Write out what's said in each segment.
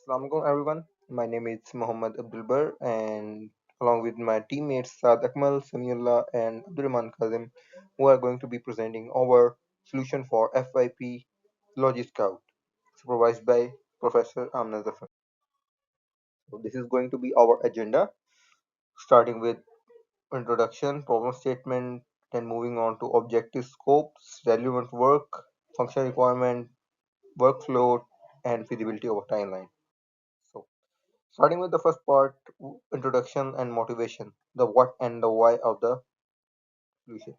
Assalamualaikum everyone. My name is Muhammad Abdul Bar and along with my teammates Saad Akmal, Samiullah and Abdurrahman Kazim, who are going to be presenting our solution for FYP Logiscout, supervised by Professor Amna Zafar. So this is going to be our agenda, starting with introduction, problem statement, then moving on to objective scopes, relevant work, function requirement, workflow, and feasibility over timeline. So starting with the first part, introduction and motivation, the what and the why of the solution.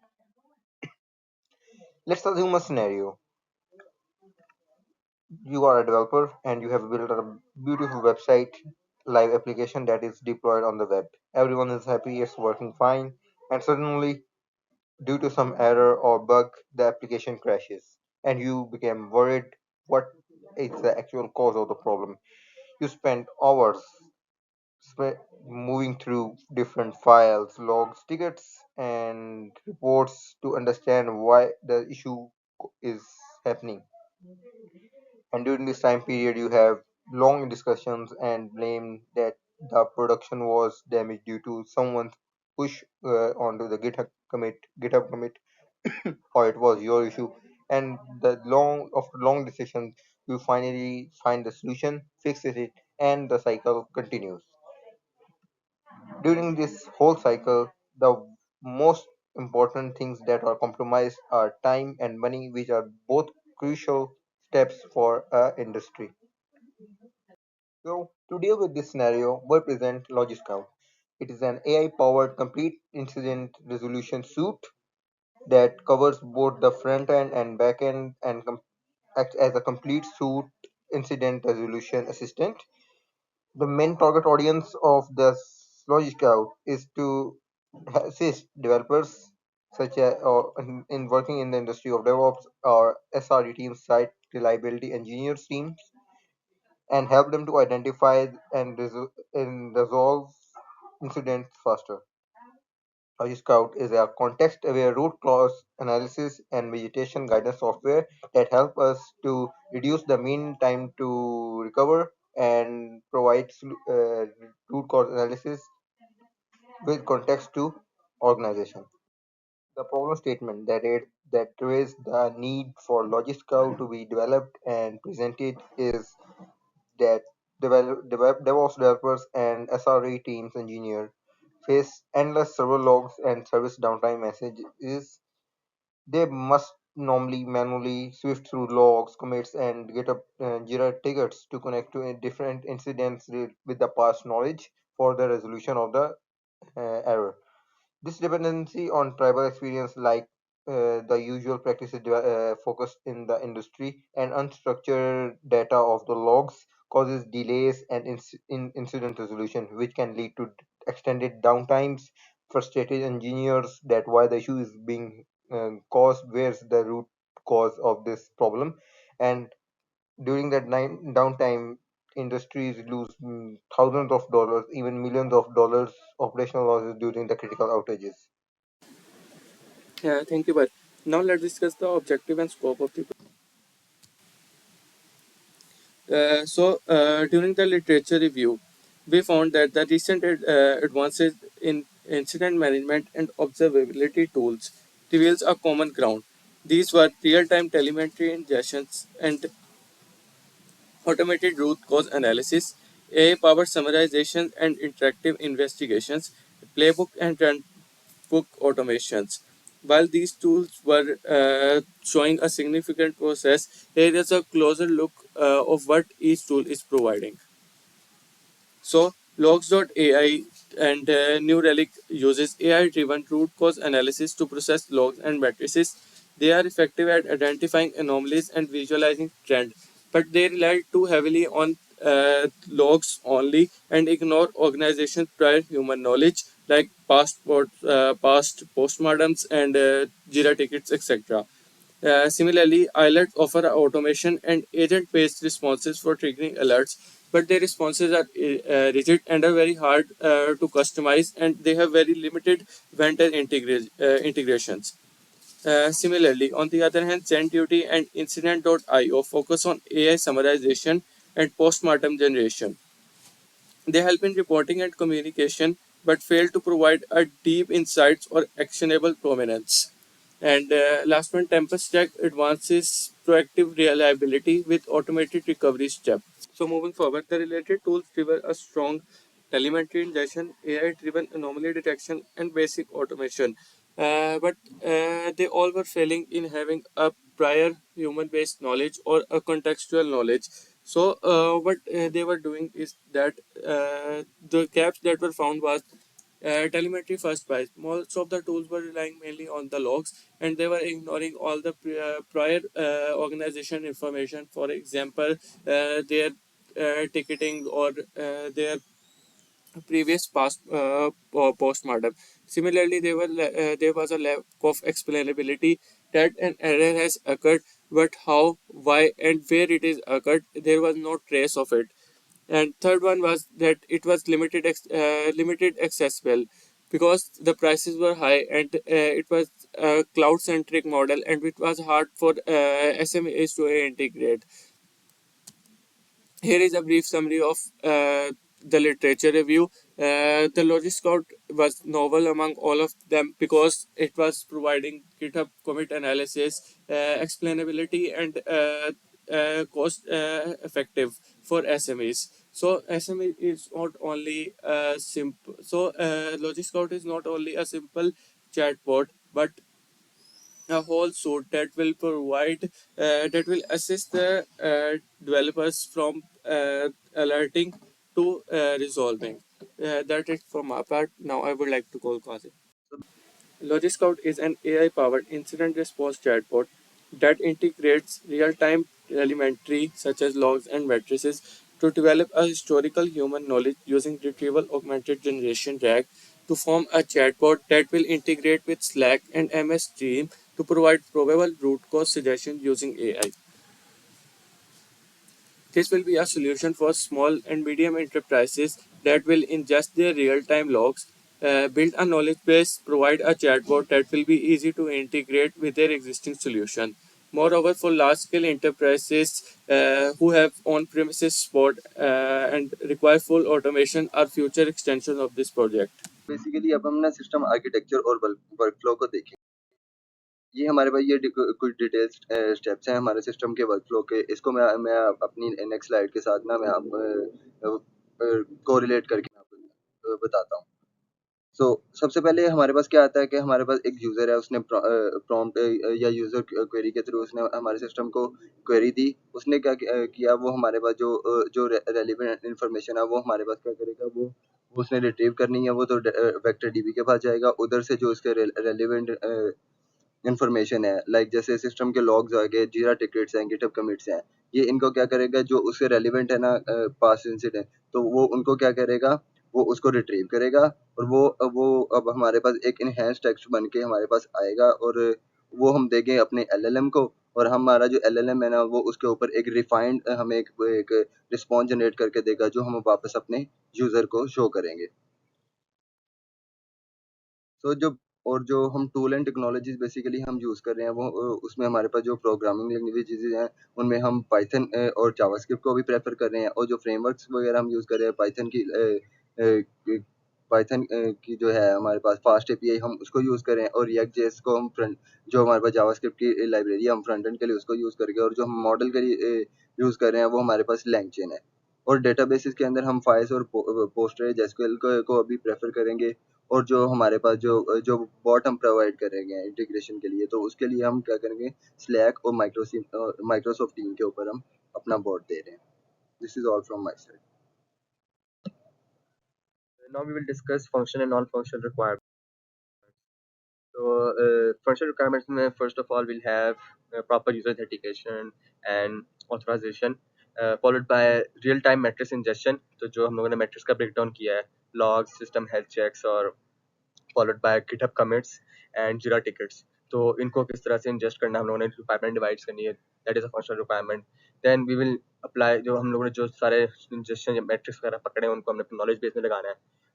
Let's assume a scenario. You are a developer and you have built a beautiful website, live application that is deployed on the web. Everyone is happy, it's working fine, and suddenly, due to some error or bug, the application crashes, and you became worried what is the actual cause of the problem. You spent hours moving through different files, logs, tickets, and reports to understand why the issue is happening. And during this time period, you have long discussions and blame that the production was damaged due to someone's push onto the GitHub commit, or it was your issue. And after long discussions, you finally find the solution, fix it, and the cycle continues. During this whole cycle, the most important things that are compromised are time and money, which are both crucial steps for a industry. So, to deal with this scenario, we present Logiscout. It is an AI-powered complete incident resolution suite that covers both the front end and back end and acts as a complete suite incident resolution assistant. The main target audience of the Logiscout is to assist developers such as or in working in the industry of DevOps or SRE teams, site reliability engineers teams, and help them to identify and resolve incidents faster. Logiscout is a context-aware root cause analysis and vegetation guidance software that help us to reduce the mean time to recover and provide root cause analysis with context to organization. The problem statement that raised the need for Logiscout to be developed and presented is that DevOps developers and SRE teams engineer face endless server logs and service downtime messages. They must normally manually swift through logs, commits, and GitHub Jira tickets to connect to different incidents with the past knowledge for the resolution of the error. This dependency on tribal experience, like the usual practices focused in the industry, and unstructured data of the logs causes delays and incident resolution, which can lead to extended downtimes, frustrated engineers that why the issue is being caused, where's the root cause of this problem, and during that downtime, industries lose thousands of dollars, even millions of dollars operational losses during the critical outages. Yeah, thank you, but now let's discuss the objective and scope of the. During the literature review, we found that the recent advances in incident management and observability tools reveals a common ground. These were real-time telemetry ingestions and automated root cause analysis, AI-powered summarization and interactive investigations, playbook and runbook automations. While these tools were showing a significant process, here is a closer look of what each tool is providing. So, Logs.ai and New Relic uses AI-driven root cause analysis to process logs and matrices. They are effective at identifying anomalies and visualizing trend, but they rely too heavily on logs only and ignore organization's prior human knowledge like past postmortems and Jira tickets, etc. Similarly, iLet offer automation and agent-based responses for triggering alerts, but their responses are rigid and are very hard to customize, and they have very limited vendor integrations. Similarly, on the other hand, SendDuty and Incident.io focus on AI summarization and postmortem generation. They help in reporting and communication, but fail to provide a deep insights or actionable provenance. And last one, Tempest Check advances proactive reliability with automated recovery steps. So moving forward, the related tools deliver a strong telemetry ingestion, AI-driven anomaly detection, and basic automation. But they all were failing in having a prior human-based knowledge or a contextual knowledge. So what they were doing is that the gaps that were found was telemetry first bias. Most of the tools were relying mainly on the logs, and they were ignoring all the prior organization information. For example, their ticketing or their previous past postmortem. Similarly, there was a lack of explainability that an error has occurred, but how, why, and where it is occurred, there was no trace of it. And third one was that it was limited accessible because the prices were high, and it was a cloud centric model, and it was hard for SMEs to integrate. Here is a brief summary of the literature review. The Logic Scout was novel among all of them because it was providing GitHub commit analysis, explainability, and cost effective for SMEs. So SME is not only simple. So Logic Scout is not only a simple chatbot, but a whole suite that will provide that will assist the developers from alerting to resolving. That is from my part. Now I would like to call Qasim. Logiscout is an AI-powered incident response chatbot that integrates real-time telemetry such as logs and matrices to develop a historical human knowledge using retrieval augmented generation RAG to form a chatbot that will integrate with Slack and MS Team to provide probable root cause suggestions using AI. This will be a solution for small and medium enterprises that will ingest their real-time logs, build a knowledge base, provide a chatbot that will be easy to integrate with their existing solution. Moreover, for large-scale enterprises who have on-premises support and require full automation are future extensions of this project. Basically अब हम ना system architecture और workflow को देखें। ये हमारे पास ये कुछ डिटेल्स स्टेप्स हैं हमारे सिस्टम के वर्कफ्लो के। इसको मैं अपनी नेक्स्ट स्लाइड के साथ ना मैं आपको कोरिलेट करके मैं आपको बताता हूँ। सो सबसे पहले हमारे पास क्या आता है कि हमारे पास एक यूज़र है, उसने प्रॉम्प्ट या यूज़र क्वेरी के थ्रू उसने हमारे सिस्टम को क्वेरी दी। उसने क्या किया, वो हमारे पास जो रेलिवेंट इन्फॉर्मेशन है वो हमारे पास क्या करेगा, वो उसने रिट्रीव करनी है, वो तो वेक्टर डीबी के पास जाएगा। उधर से जो उसके रेलिवेंट इन्फॉर्मेशन है, लाइक जैसे सिस्टम के लॉग्स आ गए, जीरा टिकट्स हैं, गिटहब कमिट्स हैं, ये इनको क्या करेगा, जो उससे रेलिवेंट है ना पास्ट इंसिडेंट, तो वो उनको क्या करेगा, वो उसको रिट्रीव करेगा और वो अब हमारे पास एक इनहेंस टेक्स्ट बन के हमारे पास आएगा और वो हम देंगे अपने एलएलएम को और हमारा जो एलएलएम है ना वो उसके ऊपर एक रिफाइंड हमें एक रिस्पॉन्स जनरेट करके देगा जो हम वापस अपने यूज़र को शो करेंगे। तो जो हम टूल एंड टेक्नोलॉजीज़ बेसिकली हम यूज़ कर रहे हैं वो उसमें हमारे पास जो प्रोग्रामिंग लैंग्वेजेज़ हैं उनमें हम पाइथन और जावास्क्रिप्ट को भी प्रेफ़र कर रहे हैं और जो फ्रेमवर्क्स वगैरह हम यूज़ कर रहे हैं पाइथन की जो है हमारे पास फास्ट एपीआई हम उसको यूज़ कर रहे हैं और रिएक्ट जेएस को हम फ्रंट जो हमारे पास जावास्क्रिप्ट की लाइब्रेरी है हम फ्रंट एंड के लिए उसको यूज़ करके और जो हम मॉडल के लिए यूज़ कर रहे हैं वो हमारे पास LangChain है। और डेटाबेसेस के अंदर हम फाइल्स और पोस्टरेज एसक्यूएल को अभी प्रेफ़र करेंगे और जो हमारे पास जो बॉट हम प्रोवाइड करेंगे इंटीग्रेशन के लिए, तो उसके लिए हम क्या करेंगे, स्लैक और माइक्रोसॉफ्ट टीम के ऊपर हम अपना बॉट दे रहे हैं। This is all from my side. Now we will discuss function and non-functional requirements. So functional requirements में first of all we'll have proper user authentication and authorization followed by real-time metrics ingestion. तो जो हम लोगों ने metrics का breakdown किया है, logs, system health checks और followed by GitHub commits and Jira tickets. तो इनको किस तरह से ingest करना हम लोगों ने requirement divides करनी है, that is a functional requirement. Then we will apply जो हम लोगों ने जो सारे ingestion या metrics वगैरह पकड़े हैं उनको हमने knowledge base में लगाना है,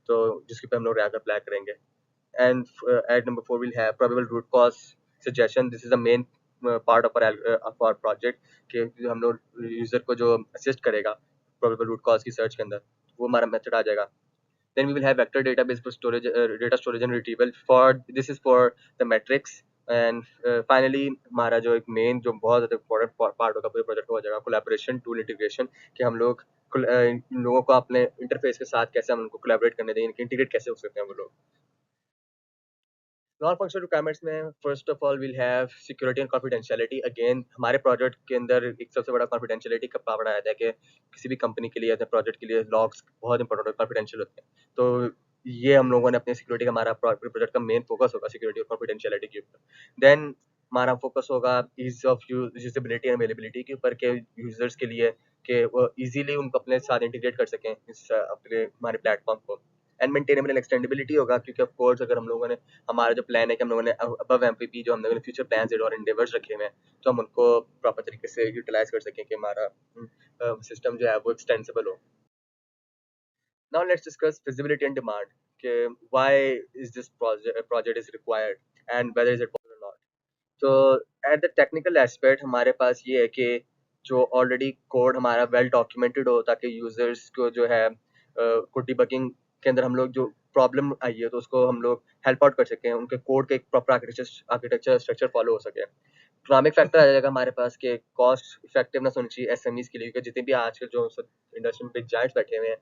तो जिसके पे हम लोग RAG apply करेंगे. And at number 4 we'll have probable root cause suggestion. This is the main part of our project कि हम लोग यूजर को जो असिस्ट करेगा प्रोबेबल रूट कॉज की सर्च के अंदर, वो हमारा मेथड आ जाएगा। Then we will have vector database for storage, data storage and retrieval. For this is for the metrics. And finally हमारा जो एक मेन जो बहुत ज़्यादा इम्पोर्टेंट पार्ट होगा पूरे प्रोजेक्ट हो जाएगा कोलैबोरेशन टूल इंटीग्रेशन, कि हम लोग इन लोगों को अपने इंटरफेस के साथ कैसे हम उनको कोलैबोरेट करने दें, इंटीग्रेट कैसे हो सकते हैं वो लोग। नॉन फंक्शनल रिक्वायरमेंट्स में first of all will have security and confidentiality. Again हमारे प्रोजेक्ट के अंदर एक सबसे बड़ा कॉन्फिडेंशियलिटी का पावर आया था कि किसी भी कंपनी के लिए अपने प्रोजेक्ट के लिए लॉग्स बहुत इंपॉर्टेंट और कॉन्फिडेंशियल होते हैं। तो ये हम लोगों ने अपने सिक्योरिटी का हमारा प्रोजेक्ट का मेन फोकस होगा सिक्योरिटी और कॉन्फिडेंशियलिटी के ऊपर। देन हमारा फोकस होगा ease of usability and availability के ऊपर, के यूजर्स के लिए कि वो इजीली उनको अपने साथ इंटीग्रेट कर सकें इस अपने हमारे प्लेटफॉर्म को। एंड मेंटेनेबल एंड एक्सटेंडेबिलिटी होगा, क्योंकि ऑफ कोर्स अगर हम लोगों ने हमारा जो प्लान है कि हम लोगों ने अबव एमपीपी जो हम लोगों ने फ्यूचर प्लान्स और एंडेवर्स रखे हुए हैं, तो हम उनको प्रॉपर तरीके से यूटिलाइज कर सकें कि हमारा सिस्टम जो है वो एक्सटेंसिबल हो। Now let's discuss feasibility and demand, कि why is this project is required and whether is it possible और नॉट। तो एट द टेक्निकल एस्पेक्ट हमारे पास ये है कि जो ऑलरेडी कोड हमारा वेल डॉक्यूमेंटेड हो, ताकि यूजर्स को जो है को डिबगिंग के अंदर हम लोग जो प्रॉब्लम आई है तो उसको हम लोग हेल्प आउट कर सकें, उनके कोड के एक प्रॉपर आर्किटेक्चर स्ट्रक्चर फॉलो हो सके। इकोनॉमिक फैक्टर आ जाएगा हमारे पास के कॉस्ट इफेक्टिवनेस होनी चाहिए एसएमईज के लिए, क्योंकि जितने भी आजकल जो इंडस्ट्री में बिग जायंट्स बैठे हुए हैं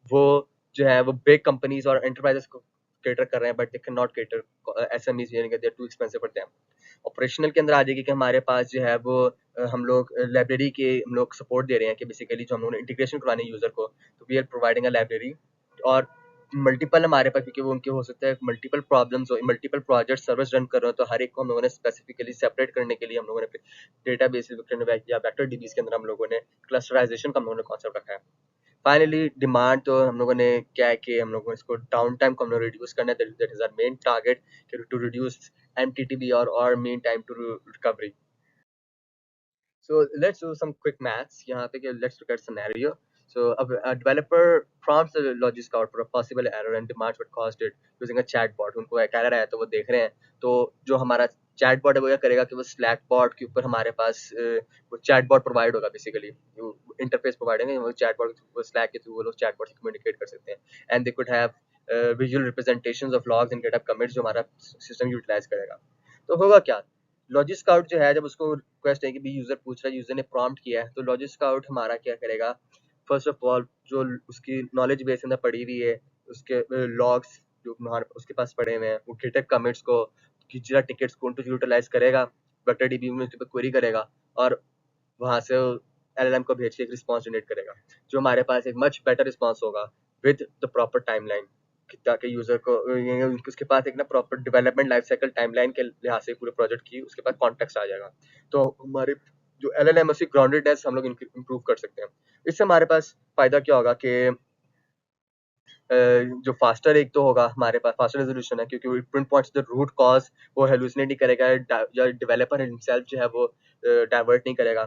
वो जो है वो बिग कंपनीज और एंटरप्राइजेस को केटर कर रहे हैं, but they can not cater SMEs, यानी कि they are too expensive for them. Operational के अंदर आ जाएगी कि हमारे पास जो है वो हम लोग लाइब्रेरी के हम लोग सपोर्ट दे रहे हैं, कि बेसिकली जो हम लोगों ने इंटीग्रेशन करवानी है यूजर को, तो we are providing a library. और मल्टीपल हमारे पास, क्योंकि वो उनके हो सकता है मल्टीपल प्रॉब्लम्स हो, मल्टीपल प्रोजेक्ट सर्विस रन कर रहे हो, तो हर एक को हम लोगों ने स्पेसिफिकली सेपरेट करने के लिए हम लोगों ने डेटा बेस या वेक्टर डीबीज के अंदर हम लोगों ने क्लस्टराइजेशन का हम लोगों ने कॉन्सेप्ट रखा है। फाइनली डिमांड, तो हम लोगों ने क्या है कि हम लोगों को इसको डाउन टाइम को हम लोग रिड्यूस करना है, that is our main target, to reduce MTTB और mean time to recovery. So let's do some quick maths. यहाँ पे कि let's look at scenario. So a developer prompts the logic scout for a possible error and demands what caused it using a chatbot. उनको एक error आया तो वो देख रहे हैं, तो जो हमारा chatbot है वो क्या करेगा कि वो Slack bot के ऊपर हमारे पास वो chatbot provide होगा, basically इंटरफेस प्रोवाइड है, वो chatbot वो Slack के थ्रू वो लोग chatbot से कम्युनिकेट कर सकते हैं, and they could have visual representations of logs and GitHub commits जो हमारा सिस्टम यूटिलाइज करेगा। तो होगा क्या, लॉजिक स्काउट जो है जब उसको रिक्वेस्ट है कि भी यूजर पूछ रहा है, यूजर ने प्रॉम्प्ट किया है, तो लॉजिक स्काउट हमारा क्या करेगा, फर्स्ट ऑफ ऑल जो उसकी नॉलेज बेस अंदर पड़ी हुई है, उसके लॉग्स जो हमारे उसके पास पड़े हुए हैं, वो गिटहब कमिट्स को, जिरा टिकट्स को उनको यूटिलाइज करेगा, वेक्टर डीबी में उस पर क्वेरी करेगा, और वहां से एलएलएम को भेज के एक रिस्पॉन्स जनरेट करेगा, जो हमारे पास एक मच बेटर रिस्पॉन्स होगा विद द प्रॉपर टाइमलाइन, ताकि यूजर को उसके पास एक ना proper development life cycle timeline के लिहाज से पूरे प्रोजेक्ट की उसके पास कॉन्टेक्स्ट आ जाएगा। तो हमारे जो एलएलएम उसकी ग्राउंडेडनेस हम लोग इम्प्रूव कर सकते हैं। इससे हमारे पास फायदा क्या होगा कि जो फास्टर एक तो होगा हमारे पास फास्टर रेजोल्यूशन है, क्योंकि वो pinpoints the root cause वो हेलुसिनेट नहीं करेगा, या डेवलपर हिमसेल्फ जो है वो डाइवर्ट नहीं करेगा,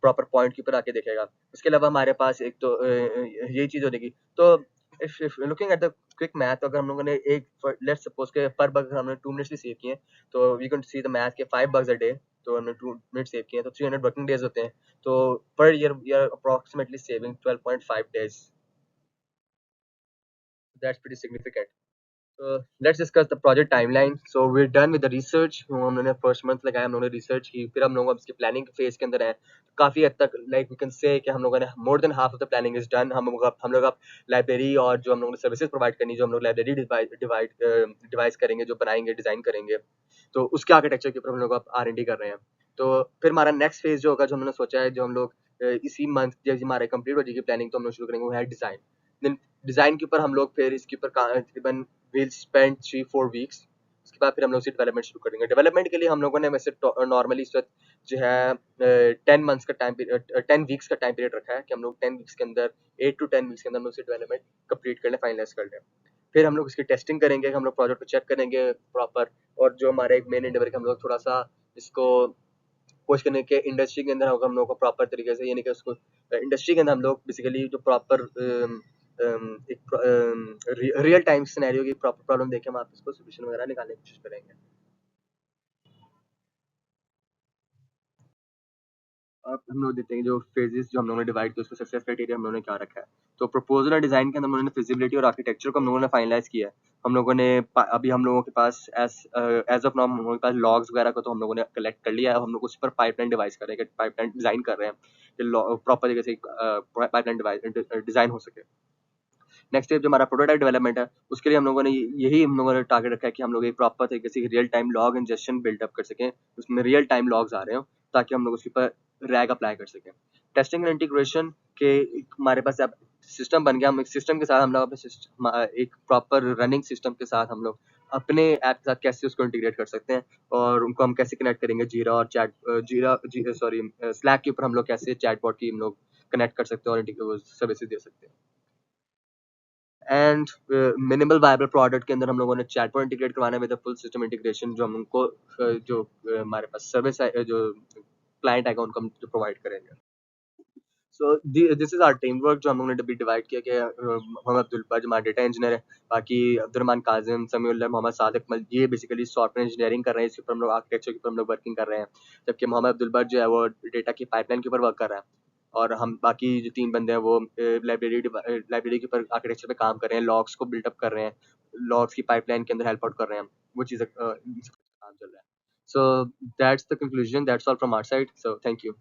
प्रॉपर पॉइंट के ऊपर आके देखेगा। उसके अलावा हमारे पास एक तो यही चीज हो जाएगी। तो if looking at the quick math, अगर हम लोगों ने एक लेट्स सपोज के पर बग हमने 2 मिनट्स भी सेव किए, तो we can see the math के 5 बग्स अ डे, तो हमने 2 मिनट सेव किए, तो 300 वर्किंग डेज होते हैं, तो per year we are approximately saving 12.5 days। That's pretty significant. Let's discuss the project timeline. So we're done with the research. हमने first month लगाया, हम लोगों ने रिसर्च की, फिर हम लोग अब इसकी प्लानिंग फेज के अंदर हैं। काफी हद तक लाइक वी कैन से कि हम लोगों ने more than half of the planning is done. हम लोग अब लाइब्रेरी और जो हम लोगों ने सर्विसेज प्रोवाइड करनी, जो हम लोग लाइब्रेरी डिवाइस करेंगे, जो बनाएंगे, डिजाइन करेंगे, तो उसके आर्किटेक्चर के ऊपर हम लोग अब R&D कर रहे हैं। तो फिर हमारा नेक्स्ट फेज जो होगा, जो हमने सोचा है, जो हम लोग इसी मंथ जब हमारे कंप्लीट हो जाएगी प्लानिंग, तो हम लोग शुरू करेंगे वो है डिजाइन। देन डिजाइन के ऊपर हम लोग फिर इसके ऊपर तकरीबन विल स्पेंड 3-4 वीक्स। उसके बाद फिर हम लोग डेवलपमेंट शुरू करेंगे। डेवलपमेंट के लिए हम लोगों ने वैसे नॉर्मली इस वक्त जो है 10 मंथ्स का टाइम पीरियड 10 वीक्स का टाइम पीरियड रखा है, कि हम लोग 10 वीक्स के अंदर 8 to 10 वीक्स के अंदर हम लोग उसकी डेवलपमेंट कंप्लीट कर लें, फाइनलाइज कर लें। फिर हम लोग इसकी टेस्टिंग करेंगे, हम लोग प्रोजेक्ट को चेक करेंगे प्रॉपर, और जो हमारा एक मेन एंडेवर है हम लोग थोड़ा सा इसको कोशिश करने के इंडस्ट्री के अंदर होगा, हम लोग को प्रॉपर तरीके से, यानी कि उसको इंडस्ट्री के अंदर हम लोग बेसिकली जो प्रॉपर एक रियल टाइम सिनेरियो की प्रॉपर प्रॉब्लम देके हम आप इसको सोल्यूशन वगैरह निकालने की कोशिश करेंगे। अब हम लोग देखते हैं जो फेजेस जो हम लोगों ने डिवाइड किया उसको सक्सेस क्राइटेरिया हम लोगों ने क्या रखा है। तो प्रपोजल और डिजाइन के अंदर हम लोगों ने फिजिबिलिटी और आर्किटेक्चर को हम लोगों ने फाइनलाइज किया है। हम लोगों ने अभी हम लोगों के पास एज ऑफ नाउ हम लोगों के पास लॉग्स वगैरह को तो हम लोगों ने कलेक्ट कर लिया है। हम लोग उस पर पाइपलाइन डिवाइस कर रहे हैं, पाइपलाइन डिजाइन कर रहे हैं कि प्रॉपर तरीके से पाइपलाइन डिजाइन हो सके। नेक्स्ट स्टेप जो हमारा प्रोटोटाइप डेवलपमेंट है, उसके लिए हम लोगों ने यही हम लोगों ने टारगेट रखा है कि हम लोग एक प्रॉपर तरीके से real time log injection buildup कर सकें, उसमें रियल टाइम लॉग्स आ रहे हो ताकि हम लोग उसके ऊपर रैग अप्लाई कर सकें। टेस्टिंग एंड इंटीग्रेशन के हमारे पास अब सिस्टम बन गया। हम एक सिस्टम के साथ हम लोग एक प्रॉपर रनिंग सिस्टम के साथ हम लोग अपने ऐप के साथ कैसे उसको इंटीग्रेट कर सकते हैं और उनको हम कैसे कनेक्ट करेंगे जीरा और स्लैक के ऊपर हम लोग कैसे चैटबॉट की हम लोग कनेक्ट कर सकते हैं और सर्विसेज दे सकते हैं। एंड मिनिमल वायबल प्रोडक्ट के अंदर हम लोगों ने चैटबॉट इंटीग्रेट करवाना है विद फुल सिस्टम इंटीग्रेशन, जो हम उनको जो हमारे पास सर्विस है जो क्लाइंट आएगा उनको हम जो प्रोवाइड करेंगे। So this is our team work जो हम लोगों ने डिवाइड किया कि मोहम्मद अब्दुल बज हमारा डेटा इंजीनियर है, बाकी अब्दुलरहमान काजिम, समीउल्लाह, मोहम्मद सादिक ये बेसिकली सॉफ्टवेयर इंजीनियरिंग कर रहे हैं, इसके ऊपर हम लोग आर्किटेक्चर के ऊपर हम लोग वर्किंग कर रहे हैं, जबकि मोहम्मद अब्दुल बज जो है वो डेटा की पाइपलाइन के ऊपर वर्क कर रहा है और हम बाकी जो 3 बंदे हैं वो लाइब्रेरी के ऊपर आर्किटेक्चर पे काम कर रहे हैं, लॉग्स को बिल्डअप कर रहे हैं, लॉग्स की पाइपलाइन के अंदर हेल्प आउट कर रहे हैं हम, वो चीज़ें इन सब पे काम चल रहा है। So that's the conclusion, that's all from our side, so thank you.